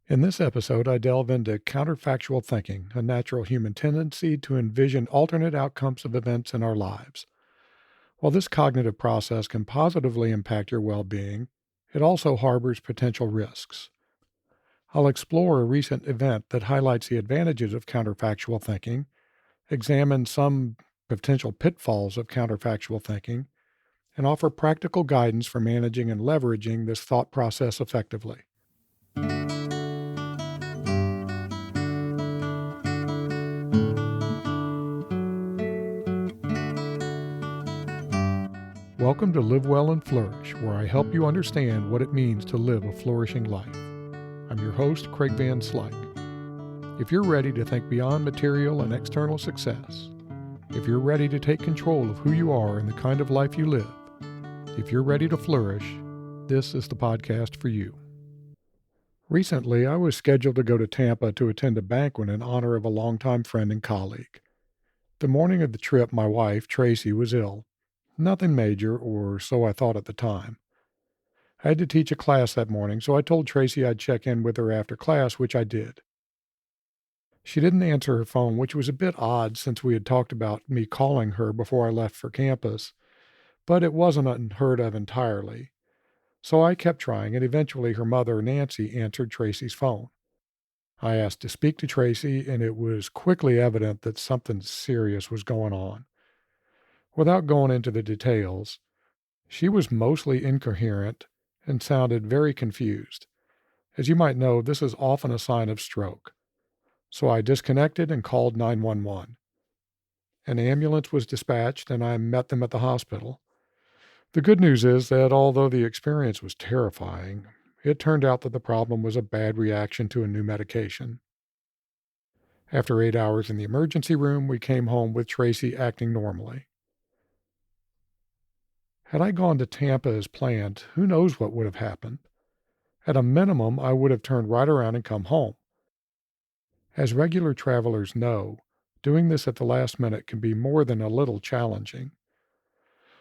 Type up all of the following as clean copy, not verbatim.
In this episode, I delve into counterfactual thinking, a natural human tendency to envision alternate outcomes of events in our lives. While this cognitive process can positively impact your well being, it also harbors potential risks. I'll explore a recent event that highlights the advantages of counterfactual thinking, examine some potential pitfalls of counterfactual thinking, and offer practical guidance for managing and leveraging this thought process effectively. Welcome to Live Well and Flourish, where I help you understand what it means to live a flourishing life. I'm your host, Craig Van Slyke. If you're ready to think beyond material and external success, if you're ready to take control of who you are and the kind of life you live, if you're ready to flourish, this is the podcast for you. Recently, I was scheduled to go to Tampa to attend a banquet in honor of a longtime friend and colleague. The morning of the trip, my wife, Tracy, was ill. Nothing major, or so I thought at the time. I had to teach a class that morning, so I told Tracy I'd check in with her after class, which I did. She didn't answer her phone, which was a bit odd since we had talked about me calling her before I left for campus, but it wasn't unheard of entirely. So I kept trying, and eventually her mother, Nancy, answered Tracy's phone. I asked to speak to Tracy, and it was quickly evident that something serious was going on. Without going into the details, she was mostly incoherent and sounded very confused. As you might know, this is often a sign of stroke. So I disconnected and called 911. An ambulance was dispatched and I met them at the hospital. The good news is that although the experience was terrifying, it turned out that the problem was a bad reaction to a new medication. After 8 hours in the emergency room, we came home with Tracy acting normally. Had I gone to Tampa as planned, who knows what would have happened? At a minimum, I would have turned right around and come home. As regular travelers know, doing this at the last minute can be more than a little challenging.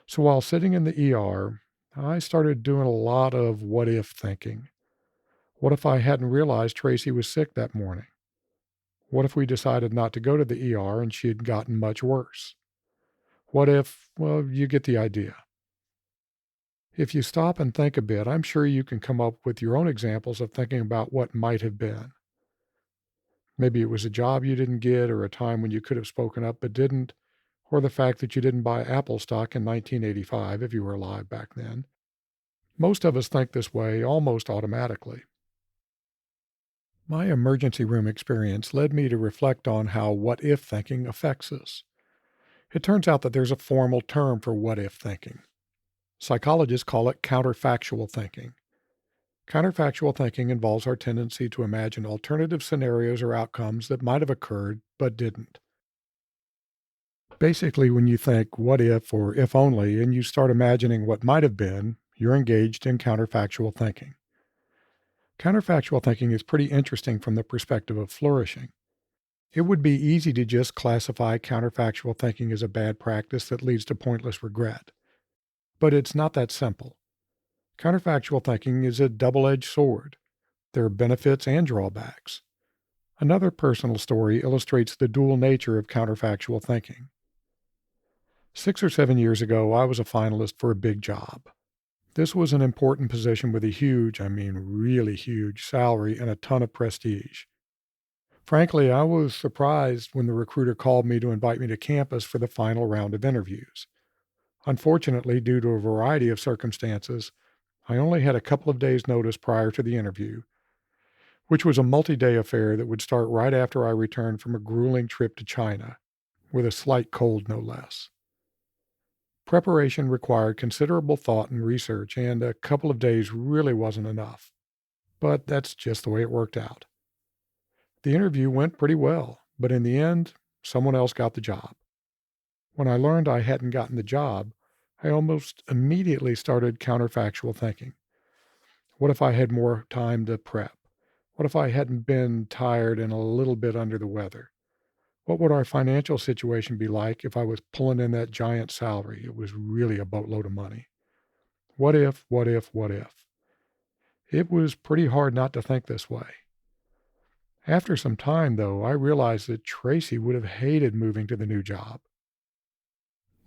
So while sitting in the ER, I started doing a lot of what if thinking. What if I hadn't realized Tracy was sick that morning? What if we decided not to go to the ER and she had gotten much worse? What if, well, you get the idea. If you stop and think a bit, I'm sure you can come up with your own examples of thinking about what might have been. Maybe it was a job you didn't get, or a time when you could have spoken up but didn't, or the fact that you didn't buy Apple stock in 1985 if you were alive back then. Most of us think this way almost automatically. My emergency room experience led me to reflect on how what-if thinking affects us. It turns out that there's a formal term for what-if thinking. Psychologists call it counterfactual thinking. Counterfactual thinking involves our tendency to imagine alternative scenarios or outcomes that might have occurred but didn't. Basically, when you think what if or if only and you start imagining what might have been, you're engaged in counterfactual thinking. Counterfactual thinking is pretty interesting from the perspective of flourishing. It would be easy to just classify counterfactual thinking as a bad practice that leads to pointless regret. But it's not that simple. Counterfactual thinking is a double-edged sword. There are benefits and drawbacks. Another personal story illustrates the dual nature of counterfactual thinking. 6 or 7 years ago, I was a finalist for a big job. This was an important position with a huge, really huge salary and a ton of prestige. Frankly, I was surprised when the recruiter called me to invite me to campus for the final round of interviews. Unfortunately, due to a variety of circumstances, I only had a couple of days' notice prior to the interview, which was a multi-day affair that would start right after I returned from a grueling trip to China, with a slight cold no less. Preparation required considerable thought and research, and a couple of days really wasn't enough. But that's just the way it worked out. The interview went pretty well, but in the end, someone else got the job. When I learned I hadn't gotten the job, I almost immediately started counterfactual thinking. What if I had more time to prep? What if I hadn't been tired and a little bit under the weather? What would our financial situation be like if I was pulling in that giant salary? It was really a boatload of money. What if, what if, what if? It was pretty hard not to think this way. After some time, though, I realized that Tracy would have hated moving to the new job.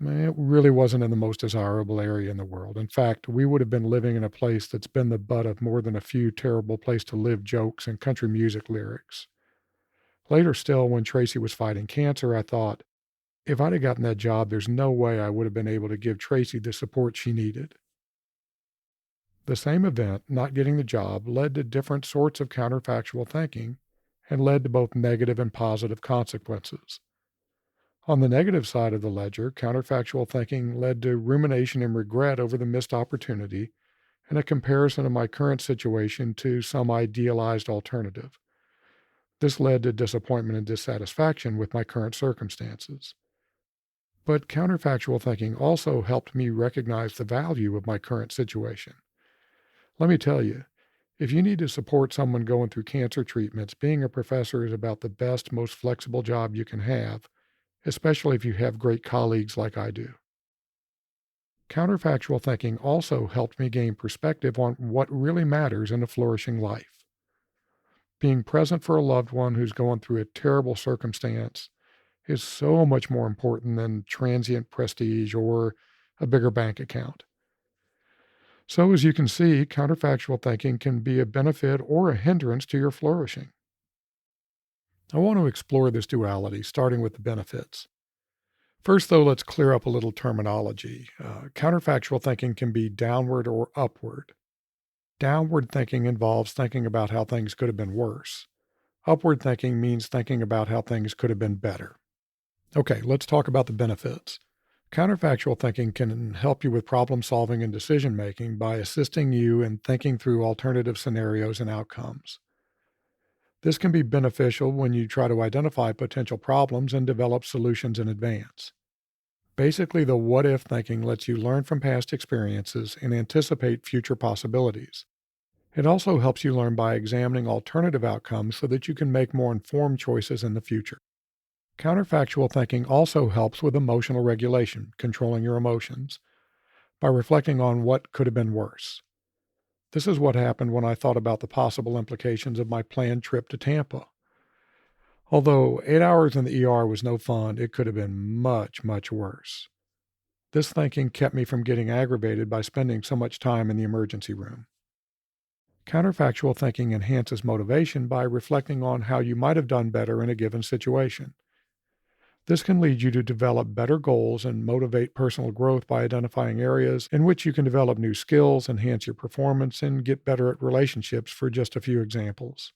It really wasn't in the most desirable area in the world. In fact, we would have been living in a place that's been the butt of more than a few terrible place to live jokes and country music lyrics. Later still, when Tracy was fighting cancer, I thought, if I'd have gotten that job, there's no way I would have been able to give Tracy the support she needed. The same event, not getting the job, led to different sorts of counterfactual thinking and led to both negative and positive consequences. On the negative side of the ledger, counterfactual thinking led to rumination and regret over the missed opportunity and a comparison of my current situation to some idealized alternative. This led to disappointment and dissatisfaction with my current circumstances. But counterfactual thinking also helped me recognize the value of my current situation. Let me tell you, if you need to support someone going through cancer treatments, being a professor is about the best, most flexible job you can have, especially if you have great colleagues like I do. Counterfactual thinking also helped me gain perspective on what really matters in a flourishing life. Being present for a loved one who's going through a terrible circumstance is so much more important than transient prestige or a bigger bank account. So, as you can see, counterfactual thinking can be a benefit or a hindrance to your flourishing. I want to explore this duality, starting with the benefits. First, though, let's clear up a little terminology. Counterfactual thinking can be downward or upward. Downward thinking involves thinking about how things could have been worse. Upward thinking means thinking about how things could have been better. Okay, let's talk about the benefits. Counterfactual thinking can help you with problem solving and decision making by assisting you in thinking through alternative scenarios and outcomes. This can be beneficial when you try to identify potential problems and develop solutions in advance. Basically, the what if thinking lets you learn from past experiences and anticipate future possibilities. It also helps you learn by examining alternative outcomes so that you can make more informed choices in the future. Counterfactual thinking also helps with emotional regulation, controlling your emotions, by reflecting on what could have been worse. This is what happened when I thought about the possible implications of my planned trip to Tampa. Although 8 hours in the ER was no fun, it could have been much, much worse. This thinking kept me from getting aggravated by spending so much time in the emergency room. Counterfactual thinking enhances motivation by reflecting on how you might have done better in a given situation. This can lead you to develop better goals and motivate personal growth by identifying areas in which you can develop new skills, enhance your performance, and get better at relationships, for just a few examples.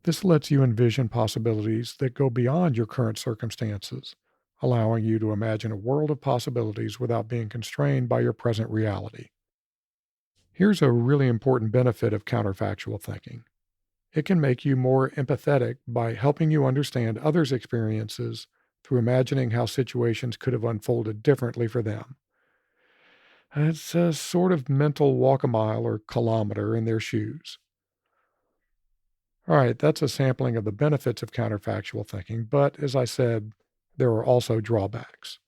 This lets you envision possibilities that go beyond your current circumstances, allowing you to imagine a world of possibilities without being constrained by your present reality. Here's a really important benefit of counterfactual thinking. It can make you more empathetic by helping you understand others' experiences through imagining how situations could have unfolded differently for them. It's a sort of mental walk a mile or kilometer in their shoes. All right, that's a sampling of the benefits of counterfactual thinking, but as I said, there are also drawbacks.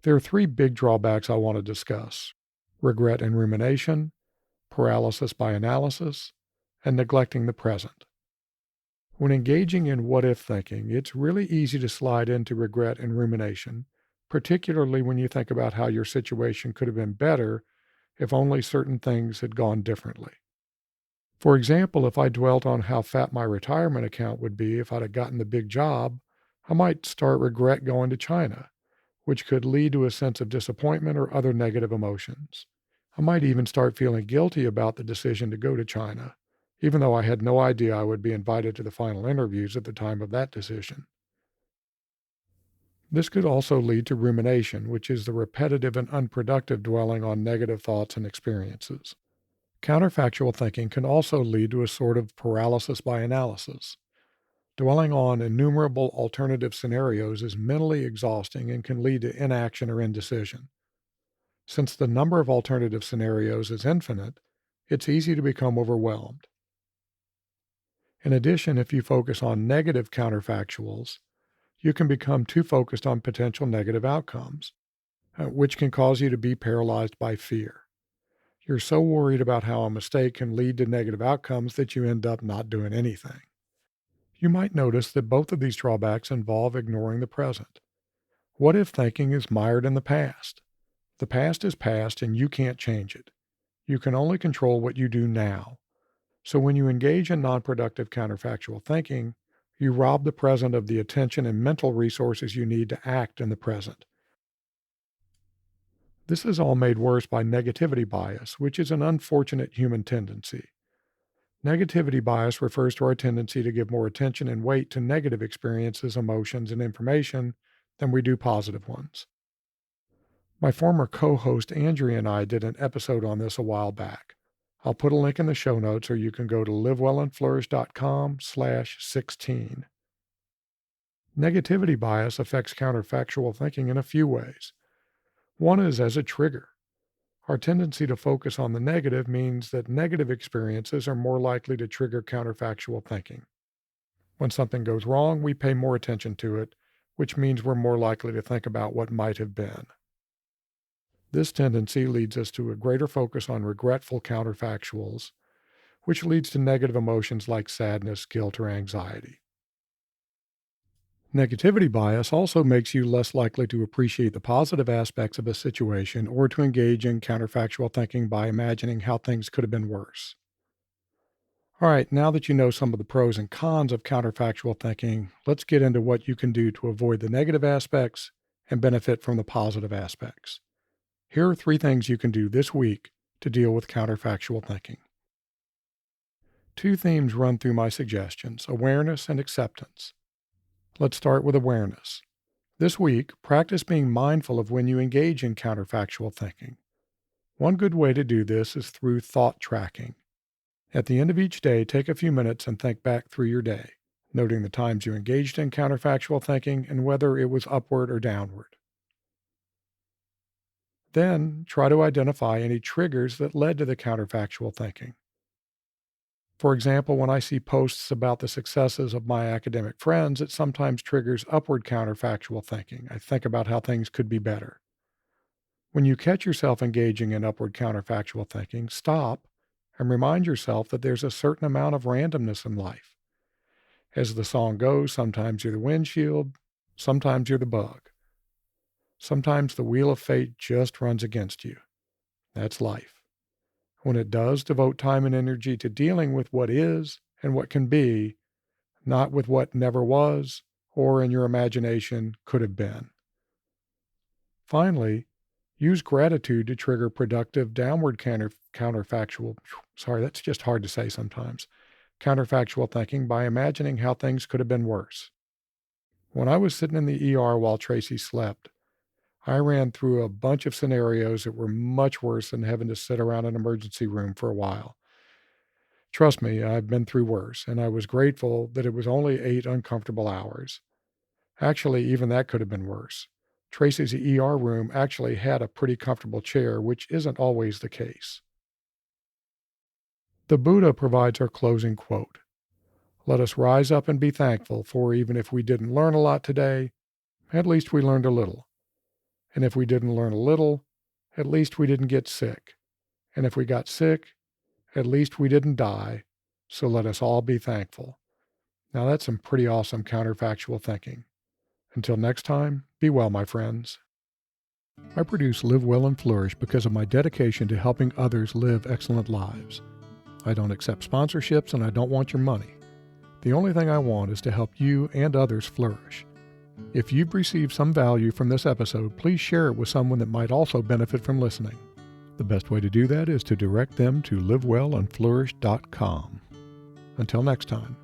There are three big drawbacks I want to discuss: regret and rumination, paralysis by analysis, and neglecting the present. When engaging in what if thinking, it's really easy to slide into regret and rumination, particularly when you think about how your situation could have been better if only certain things had gone differently. For example, if I dwelt on how fat my retirement account would be if I'd have gotten the big job, I might start regret going to China, which could lead to a sense of disappointment or other negative emotions. I might even start feeling guilty about the decision to go to China, even though I had no idea I would be invited to the final interviews at the time of that decision. This could also lead to rumination, which is the repetitive and unproductive dwelling on negative thoughts and experiences. Counterfactual thinking can also lead to a sort of paralysis by analysis. Dwelling on innumerable alternative scenarios is mentally exhausting and can lead to inaction or indecision. Since the number of alternative scenarios is infinite, it's easy to become overwhelmed. In addition, if you focus on negative counterfactuals, you can become too focused on potential negative outcomes, which can cause you to be paralyzed by fear. You're so worried about how a mistake can lead to negative outcomes that you end up not doing anything. You might notice that both of these drawbacks involve ignoring the present. What if thinking is mired in the past? The past is past and you can't change it. You can only control what you do now. So when you engage in non-productive counterfactual thinking, you rob the present of the attention and mental resources you need to act in the present. This is all made worse by negativity bias, which is an unfortunate human tendency. Negativity bias refers to our tendency to give more attention and weight to negative experiences, emotions, and information than we do positive ones. My former co-host Andrea and I did an episode on this a while back. I'll put a link in the show notes, or you can go to livewellandflourish.com/16. Negativity bias affects counterfactual thinking in a few ways. One is as a trigger. Our tendency to focus on the negative means that negative experiences are more likely to trigger counterfactual thinking. When something goes wrong, we pay more attention to it, which means we're more likely to think about what might have been. This tendency leads us to a greater focus on regretful counterfactuals, which leads to negative emotions like sadness, guilt, or anxiety. Negativity bias also makes you less likely to appreciate the positive aspects of a situation or to engage in counterfactual thinking by imagining how things could have been worse. All right, now that you know some of the pros and cons of counterfactual thinking, let's get into what you can do to avoid the negative aspects and benefit from the positive aspects. Here are 3 things you can do this week to deal with counterfactual thinking. 2 themes run through my suggestions: awareness and acceptance. Let's start with awareness. This week, practice being mindful of when you engage in counterfactual thinking. One good way to do this is through thought tracking. At the end of each day, take a few minutes and think back through your day, noting the times you engaged in counterfactual thinking and whether it was upward or downward. Then, try to identify any triggers that led to the counterfactual thinking. For example, when I see posts about the successes of my academic friends, it sometimes triggers upward counterfactual thinking. I think about how things could be better. When you catch yourself engaging in upward counterfactual thinking, stop and remind yourself that there's a certain amount of randomness in life. As the song goes, sometimes you're the windshield, sometimes you're the bug. Sometimes the wheel of fate just runs against you. That's life. When it does, devote time and energy to dealing with what is and what can be, not with what never was or in your imagination could have been. Finally, use gratitude to trigger productive downward counterfactual, sorry, that's just hard to say sometimes, counterfactual thinking by imagining how things could have been worse. When I was sitting in the ER while Tracy slept, I ran through a bunch of scenarios that were much worse than having to sit around an emergency room for a while. Trust me, I've been through worse, and I was grateful that it was only 8 uncomfortable hours. Actually, even that could have been worse. Tracy's ER room actually had a pretty comfortable chair, which isn't always the case. The Buddha provides our closing quote: "Let us rise up and be thankful, for even if we didn't learn a lot today, at least we learned a little. And if we didn't learn a little, at least we didn't get sick. And if we got sick, at least we didn't die. So let us all be thankful." Now that's some pretty awesome counterfactual thinking. Until next time, be well, my friends. I produce Live Well and Flourish because of my dedication to helping others live excellent lives. I don't accept sponsorships and I don't want your money. The only thing I want is to help you and others flourish. If you've received some value from this episode, please share it with someone that might also benefit from listening. The best way to do that is to direct them to livewellandflourish.com. Until next time.